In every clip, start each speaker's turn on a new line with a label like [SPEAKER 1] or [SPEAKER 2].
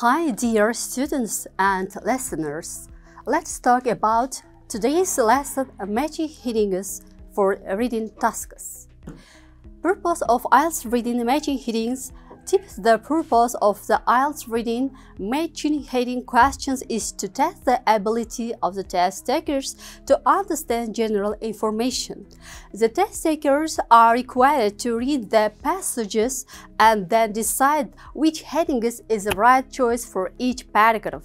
[SPEAKER 1] Hi dear students and listeners, let's talk about today's lesson matching headings for reading tasks. Purpose of IELTS reading matching headings. Tips. The purpose of the IELTS reading matching heading questions is to test the ability of the test takers to understand general information. The test takers are required to read the passages and then decide which heading is the right choice for each paragraph.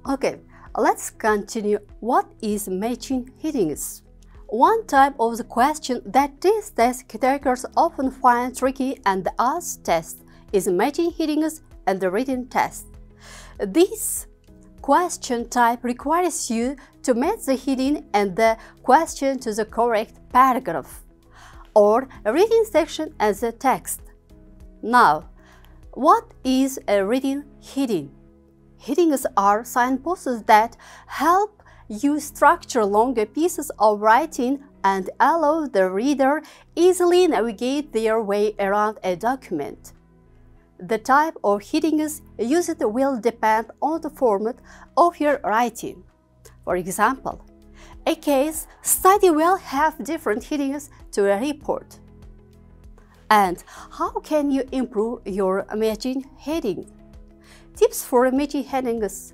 [SPEAKER 1] Okay, let's continue. What is matching headings? One type of the question that these test takers often find tricky and the IELTS test is matching headings and the reading test. This question type requires you to match the heading and the question to the correct paragraph or reading section as the text. Now, what is a reading heading? Headings are signposts that help you structure longer pieces of writing and allow the reader easily navigate their way around a document. The type of headings used will depend on the format of your writing. For example, a case study will have different headings to a report. And how can you improve your matching heading? Tips for matching headings.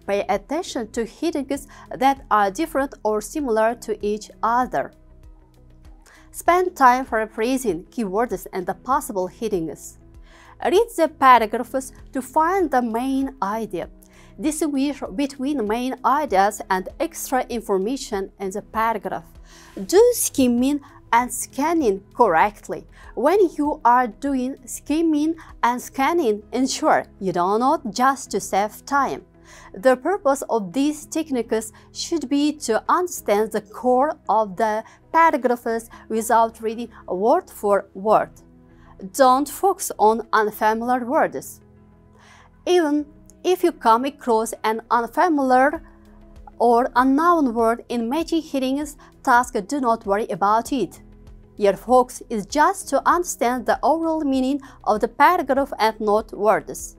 [SPEAKER 1] Pay attention to headings that are different or similar to each other. Spend time paraphrasing keywords and the possible headings. Read the paragraphs to find the main idea. Distinguish between main ideas and extra information in the paragraph. Do skimming and scanning correctly. When you are doing skimming and scanning, ensure you download just to save time. The purpose of these techniques should be to understand the core of the paragraphs without reading word for word. Don't focus on unfamiliar words. Even if you come across an unfamiliar or unknown word in matching headings task, do not worry about it. Your focus is just to understand the overall meaning of the paragraph and not words.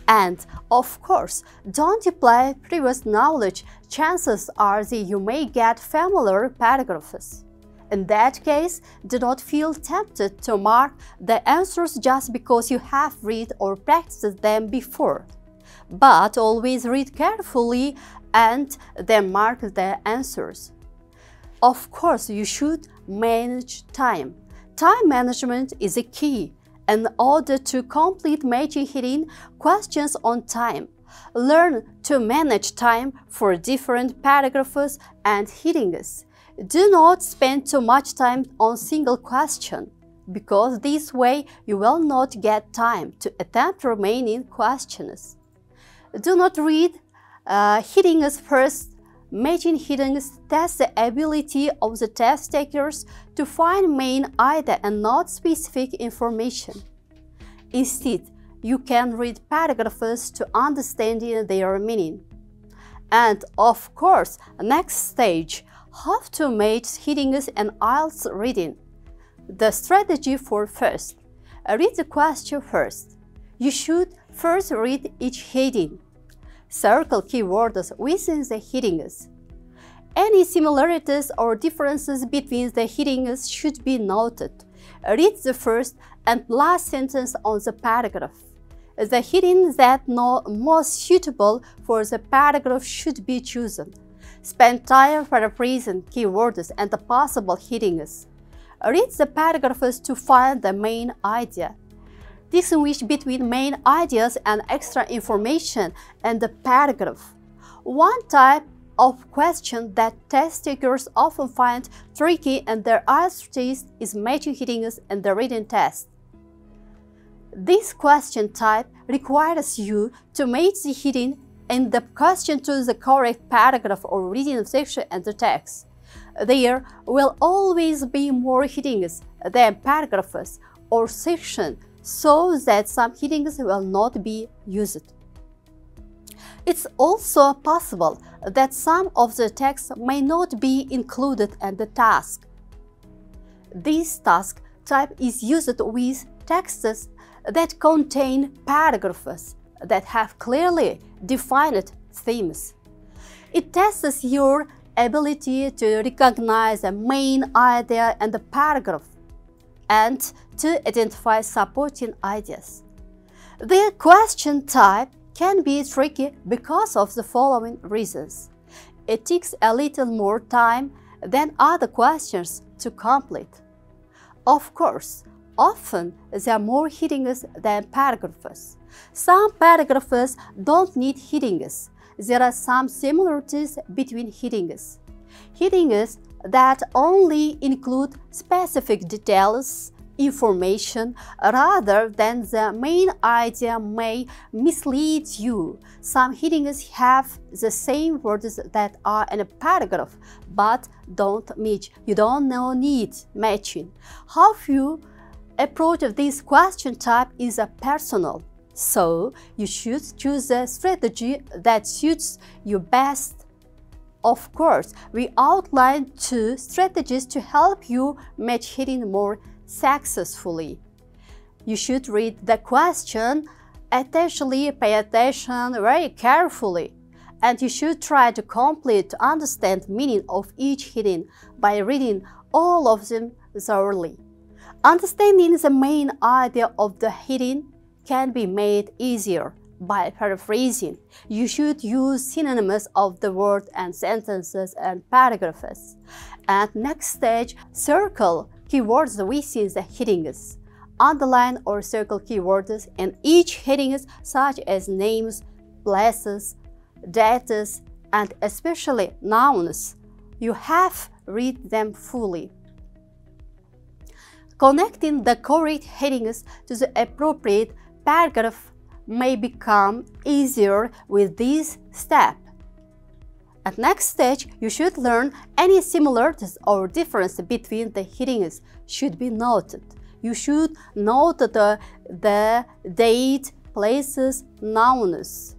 [SPEAKER 1] And, of course, don't apply previous knowledge. Chances are that you may get familiar paragraphs. In that case, do not feel tempted to mark the answers just because you have read or practiced them before. But always read carefully and then mark the answers. Of course, you should manage time. Time management is a key in order to complete matching heading questions on time. Learn to manage time for different paragraphs and headings. Do not spend too much time on single question, because this way you will not get time to attempt remaining questions. Do not read headings first. Matching headings test the ability of the test takers to find main idea and not specific information. Instead, you can read paragraphs to understand their meaning. And of course, next stage, how to match headings and IELTS reading. The strategy for first. Read the question first. You should first read each heading. Circle keywords within the headings. Any similarities or differences between the headings should be noted. Read the first and last sentence on the paragraph. The heading that is most suitable for the paragraph should be chosen. Spend time paraphrasing keywords and the possible headings. Read the paragraphs to find the main idea. Distinguish between main ideas and extra information in the paragraph. One type of question that test takers often find tricky in their IELTS test is matching headings in the reading test. This question type requires you to match the heading in the question to the correct paragraph or reading section in the text. There will always be more headings than paragraphs or sections, so that some headings will not be used. It's also possible that some of the text may not be included in the task. This task type is used with texts that contain paragraphs that have clearly defined themes. It tests your ability to recognize the main idea in the paragraph and to identify supporting ideas. The question type can be tricky because of the following reasons. It takes a little more time than other questions to complete. Of course, often there are more headings than paragraphs. Some paragraphs don't need headings. There are some similarities between headings. Headings that only include specific details, information, rather than the main idea may mislead you. Some headings have the same words that are in a paragraph, but don't match. You don't need matching. How you approach this question type is personal. So you should choose a strategy that suits you best. Of course, we outlined 2 strategies to help you match heading more successfully. You should read the question attentively, pay attention very carefully, and you should try to complete to understand the meaning of each heading by reading all of them thoroughly. Understanding the main idea of the heading can be made easier by paraphrasing. You should use synonyms of the word and sentences and paragraphs. And next stage, circle keywords within the headings. Underline or circle keywords in each heading such as names, places, dates, and especially nouns. You have read them fully. Connecting the correct headings to the appropriate paragraph may become easier with this step. At next stage, you should learn any similarities or difference between the headings should be noted. You should note the date, places, nouns.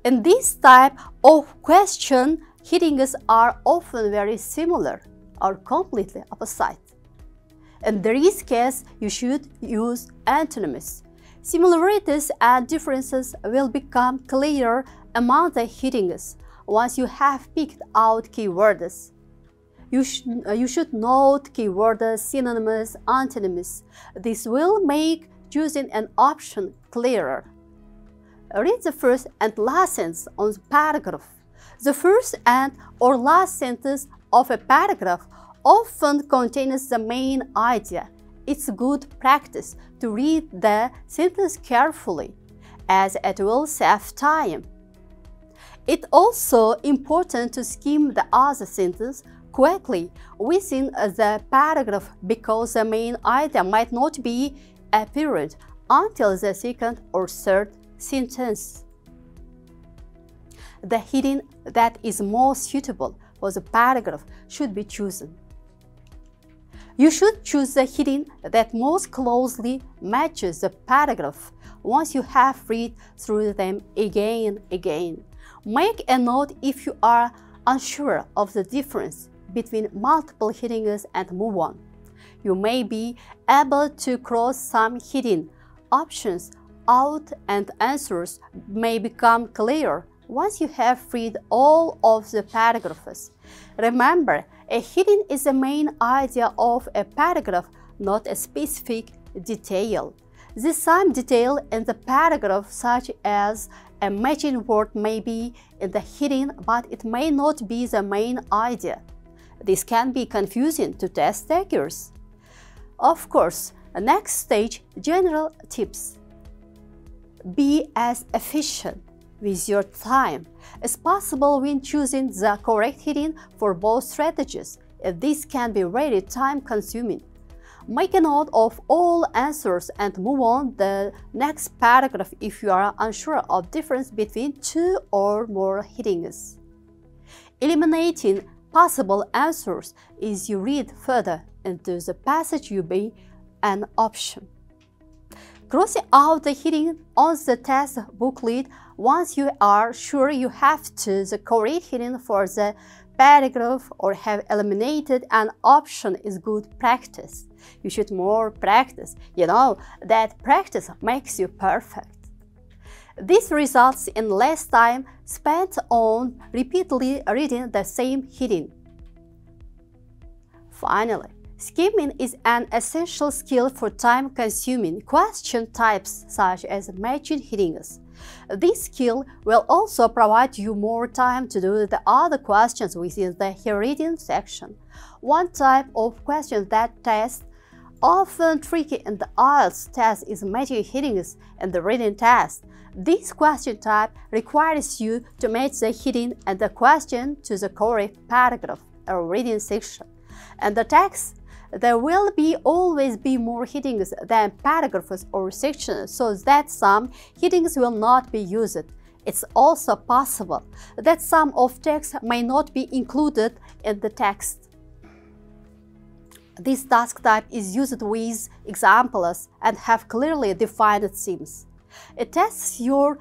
[SPEAKER 1] In this type of question, headings are often very similar or completely opposite. In this case, you should use antonyms. Similarities and differences will become clearer among the headings once you have picked out keywords. You should note keywords, synonyms, antonyms. This will make choosing an option clearer. Read the first and last sentence on the paragraph. The first and or last sentence of a paragraph often contains the main idea. It's good practice to read the sentence carefully, as it will save time. It's also important to skim the other sentence quickly within the paragraph because the main idea might not be apparent until the second or third sentence. The heading that is most suitable for the paragraph should be chosen. You should choose the heading that most closely matches the paragraph once you have read through them again. Make a note if you are unsure of the difference between multiple headings and move on. You may be able to cross some heading options out and answers may become clear once you have read all of the paragraphs. Remember, a heading is the main idea of a paragraph, not a specific detail. The same detail in the paragraph, such as a matching word, may be in the heading, but it may not be the main idea. This can be confusing to test takers. Of course, the next stage, general tips. Be as efficient with your time as possible when choosing the correct heading for both strategies, if this can be very time-consuming. Make a note of all answers and move on the next paragraph if you are unsure of the difference between 2 or more headings. Eliminating possible answers as you read further into the passage will be an option. Crossing out the heading on the test booklet once you are sure you have the correct heading for the paragraph or have eliminated an option is good practice. You should more practice. You know that practice makes you perfect. This results in less time spent on repeatedly reading the same heading. Finally, skimming is an essential skill for time-consuming question types such as matching headings. This skill will also provide you more time to do the other questions within the reading section. One type of question that tests often tricky in the IELTS test is matching headings in the reading test. This question type requires you to match the heading and the question to the correct paragraph or reading section. In the text, there will always be more headings than paragraphs or sections, so that some headings will not be used. It's also possible that some of text may not be included in the text. This task type is used with examples and have clearly defined themes. It tests your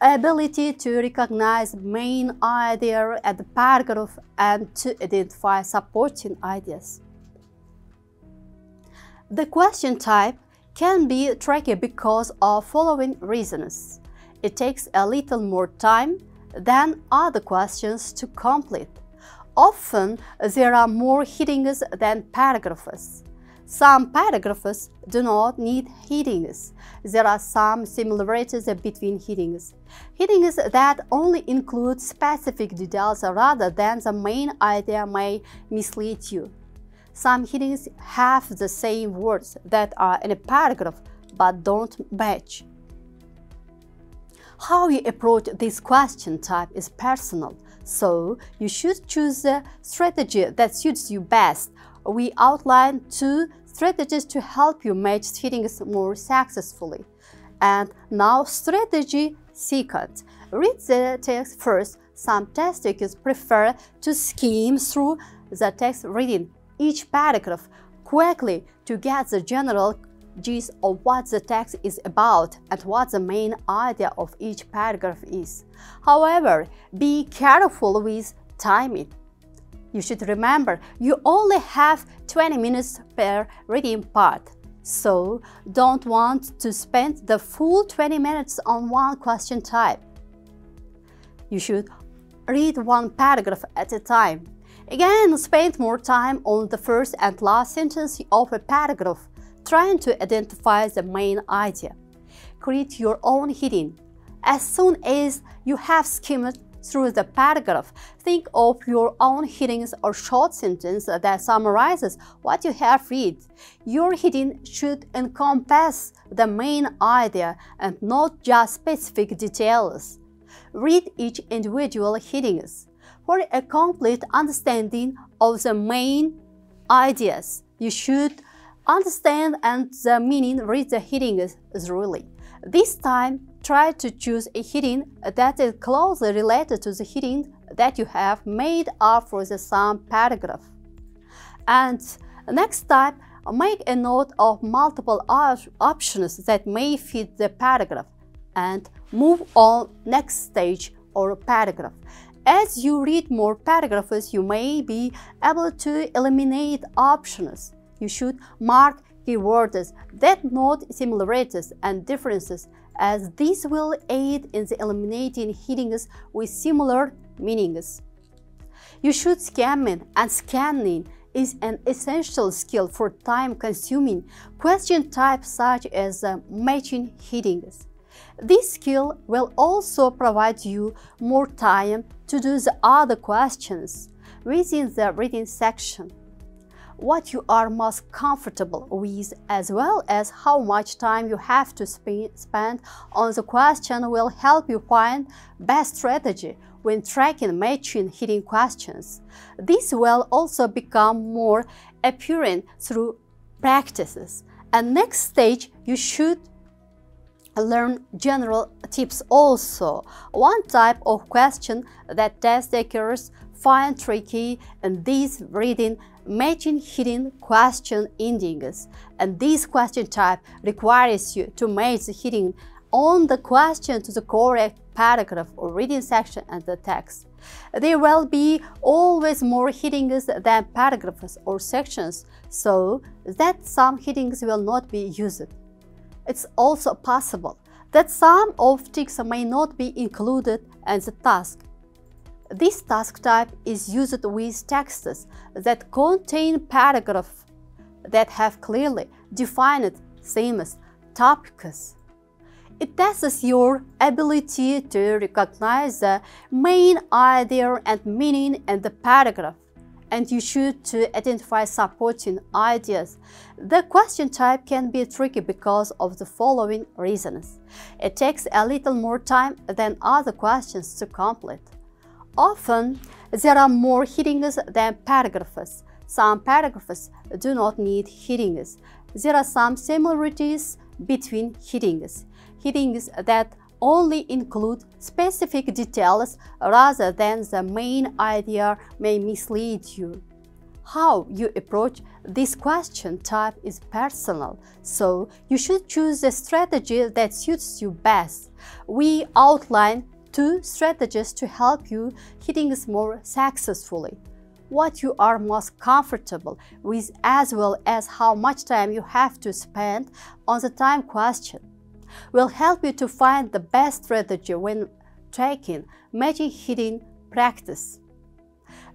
[SPEAKER 1] ability to recognize the main idea at the paragraph and to identify supporting ideas. The question type can be tricky because of following reasons. It takes a little more time than other questions to complete. Often, there are more headings than paragraphs. Some paragraphs do not need headings. There are some similarities between headings. Headings that only include specific details rather than the main idea may mislead you. Some headings have the same words that are in a paragraph but don't match. How you approach this question type is personal, so you should choose the strategy that suits you best. We outline 2 strategies to help you match headings more successfully. And now strategy second. Read the text first. Some test takers prefer to skim through the text reading each paragraph quickly to get the general gist of what the text is about and what the main idea of each paragraph is. However, be careful with timing. You should remember you only have 20 minutes per reading part, so don't want to spend the full 20 minutes on one question type. You should read one paragraph at a time. Again, spend more time on the first and last sentence of a paragraph, trying to identify the main idea. Create your own heading. As soon as you have skimmed through the paragraph, think of your own headings or short sentence that summarizes what you have read. Your heading should encompass the main idea and not just specific details. Read each individual headings. For a complete understanding of the main ideas, you should understand and the meaning read the headings thoroughly. This time, try to choose a heading that is closely related to the heading that you have made up for the same paragraph. And next time, make a note of multiple options that may fit the paragraph and move on next stage or paragraph. As you read more paragraphs, you may be able to eliminate options. You should mark keywords that note similarities and differences, as this will aid in the eliminating headings with similar meanings. You should scanning, and scanning is an essential skill for time-consuming question types such as matching headings. This skill will also provide you more time to do the other questions within the reading section. What you are most comfortable with, as well as how much time you have to spend on the question, will help you find best strategy when tracking matching heading questions. This will also become more apparent through practices. And next stage, you should learn general tips also. One type of question that test takers find tricky in these reading matching heading question endings, and this question type requires you to match the heading on the question to the correct paragraph or reading section and the text. There will be always more headings than paragraphs or sections, so that some headings will not be used. It's also possible that some of ticks may not be included in the task. This task type is used with texts that contain paragraphs that have clearly defined themes, topics. It tests your ability to recognize the main idea and meaning in the paragraph, and you should to identify supporting ideas. The question type can be tricky because of the following reasons. It takes a little more time than other questions to complete. Often, there are more headings than paragraphs. Some paragraphs do not need headings. There are some similarities between headings. Headings that only include specific details rather than the main idea may mislead you. How you approach this question type is personal, so you should choose a strategy that suits you best. We outline 2 strategies to help you headings more successfully. What you are most comfortable with, as well as how much time you have to spend on the time question, will help you to find the best strategy when taking matching heading practice.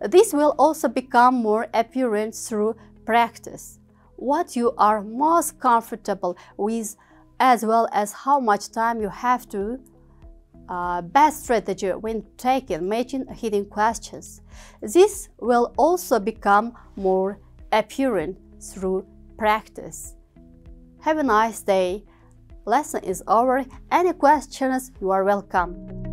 [SPEAKER 1] This will also become more apparent through practice. What you are most comfortable with, as well as how much time you have to best strategy when taking matching heading questions. This will also become more apparent through practice. Have a nice day. Lesson is over. Any questions, you are welcome.